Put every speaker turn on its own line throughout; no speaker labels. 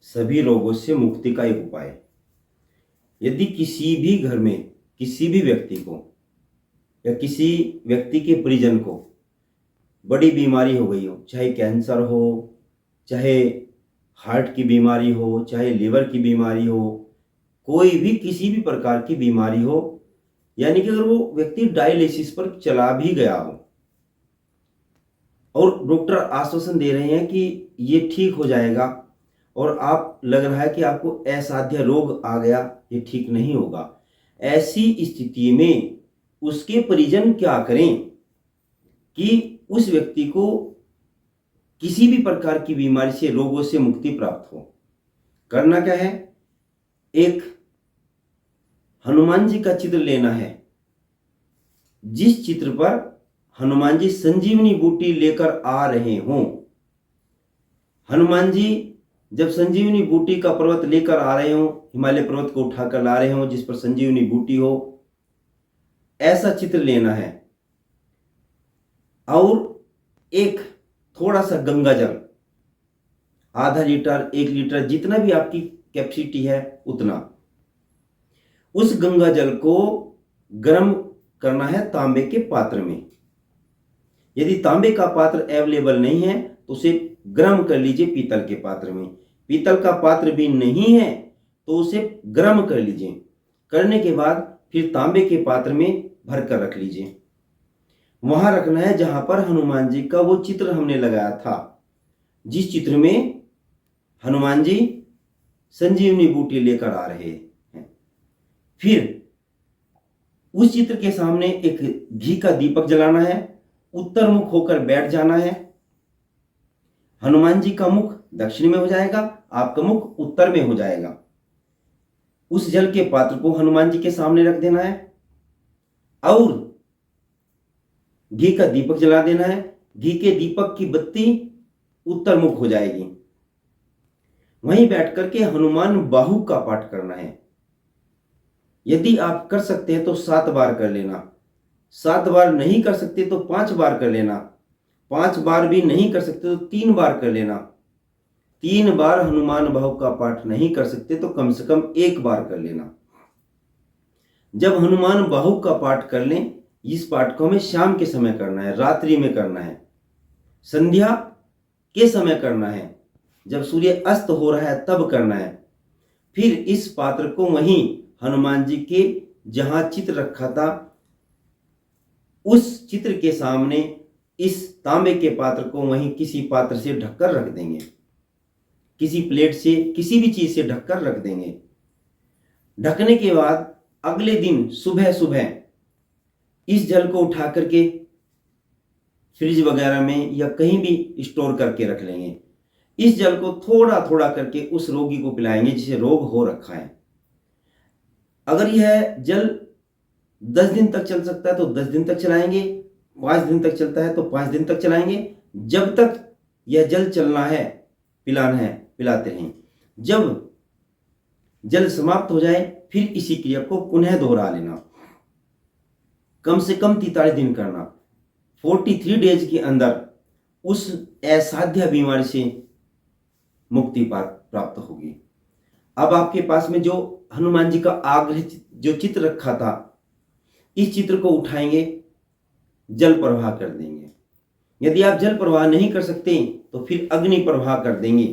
सभी रोगों से मुक्ति का एक उपाय। यदि किसी भी घर में किसी भी व्यक्ति को या किसी व्यक्ति के परिजन को बड़ी बीमारी हो गई हो, चाहे कैंसर हो, चाहे हार्ट की बीमारी हो, चाहे लीवर की बीमारी हो, कोई भी किसी भी प्रकार की बीमारी हो, यानी कि अगर वो व्यक्ति डायलिसिस पर चला भी गया हो और डॉक्टर आश्वासन दे रहे हैं कि ये ठीक हो जाएगा और आप लग रहा है कि आपको असाध्य रोग आ गया, ये ठीक नहीं होगा, ऐसी स्थिति में उसके परिजन क्या करें कि उस व्यक्ति को किसी भी प्रकार की बीमारी से, रोगों से मुक्ति प्राप्त हो। करना क्या है, एक हनुमान जी का चित्र लेना है, जिस चित्र पर हनुमान जी संजीवनी बूटी लेकर आ रहे हों। हनुमान जी जब संजीवनी बूटी का पर्वत लेकर आ रहे हों, हिमालय पर्वत को उठाकर ला रहे हों जिस पर संजीवनी बूटी हो, ऐसा चित्र लेना है। और एक थोड़ा सा गंगा जल, आधा लीटर 1 लीटर, जितना भी आपकी कैपेसिटी है उतना, उस गंगा जल को गर्म करना है तांबे के पात्र में। यदि तांबे का पात्र अवेलेबल नहीं है तो उसे गर्म कर लीजिए पीतल के पात्र में। पीतल का पात्र भी नहीं है तो उसे गर्म कर लीजिए। करने के बाद फिर तांबे के पात्र में भर कर रख लीजिए। वहां रखना है जहां पर हनुमान जी का वो चित्र हमने लगाया था, जिस चित्र में हनुमान जी संजीवनी बूटी लेकर आ रहे हैं। फिर उस चित्र के सामने एक घी का दीपक जलाना है, उत्तर मुख होकर बैठ जाना है। हनुमान जी का मुख दक्षिण में हो जाएगा, आपका मुख उत्तर में हो जाएगा। उस जल के पात्र को हनुमान जी के सामने रख देना है और घी का दीपक जला देना है। घी के दीपक की बत्ती उत्तर मुख हो जाएगी। वहीं बैठ करके हनुमान बाहु का पाठ करना है। यदि आप कर सकते हैं तो 7 बार कर लेना, 7 बार नहीं कर सकते तो 5 बार कर लेना, 5 बार भी नहीं कर सकते तो 3 बार कर लेना, 3 बार हनुमान बाहु का पाठ नहीं कर सकते तो कम से कम 1 बार कर लेना। जब हनुमान बाहु का पाठ कर लें, इस पाठ को हमें शाम के समय करना है, रात्रि में करना है, संध्या के समय करना है, जब सूर्य अस्त हो रहा है तब करना है। फिर इस पात्र को वहीं हनुमान जी के जहां चित्र रखा था उस चित्र के सामने इस तांबे के पात्र को वहीं किसी पात्र से ढककर रख देंगे, किसी प्लेट से, किसी भी चीज से ढककर रख देंगे। ढकने के बाद अगले दिन सुबह सुबह इस जल को उठा करके फ्रिज वगैरह में या कहीं भी स्टोर करके रख लेंगे। इस जल को थोड़ा थोड़ा करके उस रोगी को पिलाएंगे जिसे रोग हो रखा है। अगर यह जल 10 दिन तक चल सकता है तो 10 दिन तक चलाएंगे, 5 दिन तक चलता है तो 5 दिन तक चलाएंगे। जब तक यह जल चलना है, पिलाना है, पिलाते रहें। जब जल समाप्त हो जाए फिर इसी क्रिया को पुनः दोहरा लेना। कम से कम 43 दिन करना। 43 डेज के अंदर उस असाध्य बीमारी से मुक्ति प्राप्त होगी। अब आपके पास में जो हनुमान जी का आग्रह जो चित्र रखा था, इस चित्र को उठाएंगे, जल प्रवाह कर देंगे। यदि आप जल प्रवाह नहीं कर सकते तो फिर अग्नि प्रवाह कर देंगे।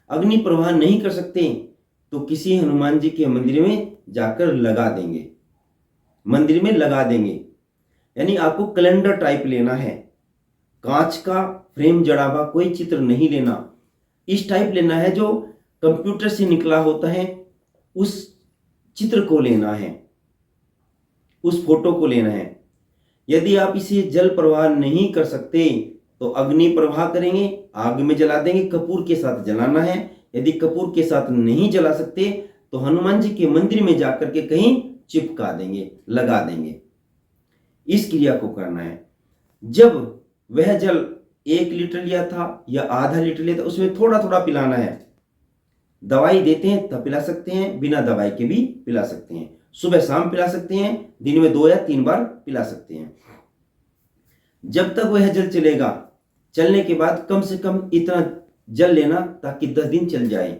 अग्नि प्रवाह नहीं कर सकते तो किसी हनुमान जी के मंदिर में जाकर लगा देंगे, मंदिर में लगा देंगे। यानी आपको कैलेंडर टाइप लेना है, कांच का फ्रेम जड़ा हुआ कोई चित्र नहीं लेना। इस टाइप लेना है जो कंप्यूटर से निकला होता है, उस चित्र को लेना है, उस फोटो को लेना है। यदि आप इसे जल प्रवाह नहीं कर सकते तो अग्नि प्रवाह करेंगे, आग में जला देंगे, कपूर के साथ जलाना है। यदि कपूर के साथ नहीं जला सकते तो हनुमान जी के मंदिर में जाकर के कहीं चिपका देंगे, लगा देंगे। इस क्रिया को करना है। जब वह जल 1 लीटर लिया था या आधा लीटर लिया था, उसमें थोड़ा थोड़ा पिलाना है। दवाई देते हैं तब पिला सकते हैं, बिना दवाई के भी पिला सकते हैं। सुबह शाम पिला सकते हैं, दिन में 2 या 3 बार पिला सकते हैं। जब तक वह जल चलेगा, चलने के बाद कम से कम इतना जल लेना ताकि 10 दिन चल जाए।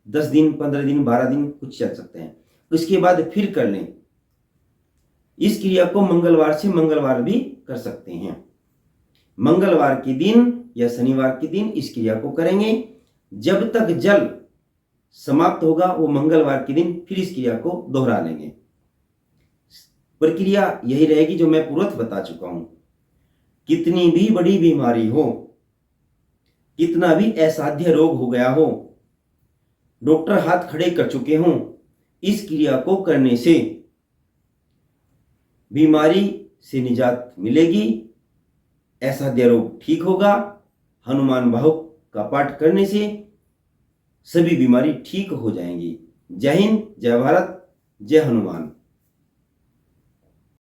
10 दिन, 15 दिन, 12 दिन कुछ चल सकते हैं। उसके बाद फिर कर लें। इस क्रिया को मंगलवार से मंगलवार भी कर सकते हैं। मंगलवार के दिन या शनिवार के दिन इस क्रिया को करेंगे। जब तक जल समाप्त होगा वो मंगलवार के दिन फिर इस क्रिया को दोहरा लेंगे। प्रक्रिया यही रहेगी जो मैं पूर्वत बता चुका हूं। कितनी भी बड़ी बीमारी हो, कितना भी असाध्य रोग हो गया हो, डॉक्टर हाथ खड़े कर चुके हों, इस क्रिया को करने से बीमारी से निजात मिलेगी, असाध्य रोग ठीक होगा। हनुमान बाहुक का पाठ करने से सभी बीमारी ठीक हो जाएंगी। जय हिंद, जय भारत, जय हनुमान।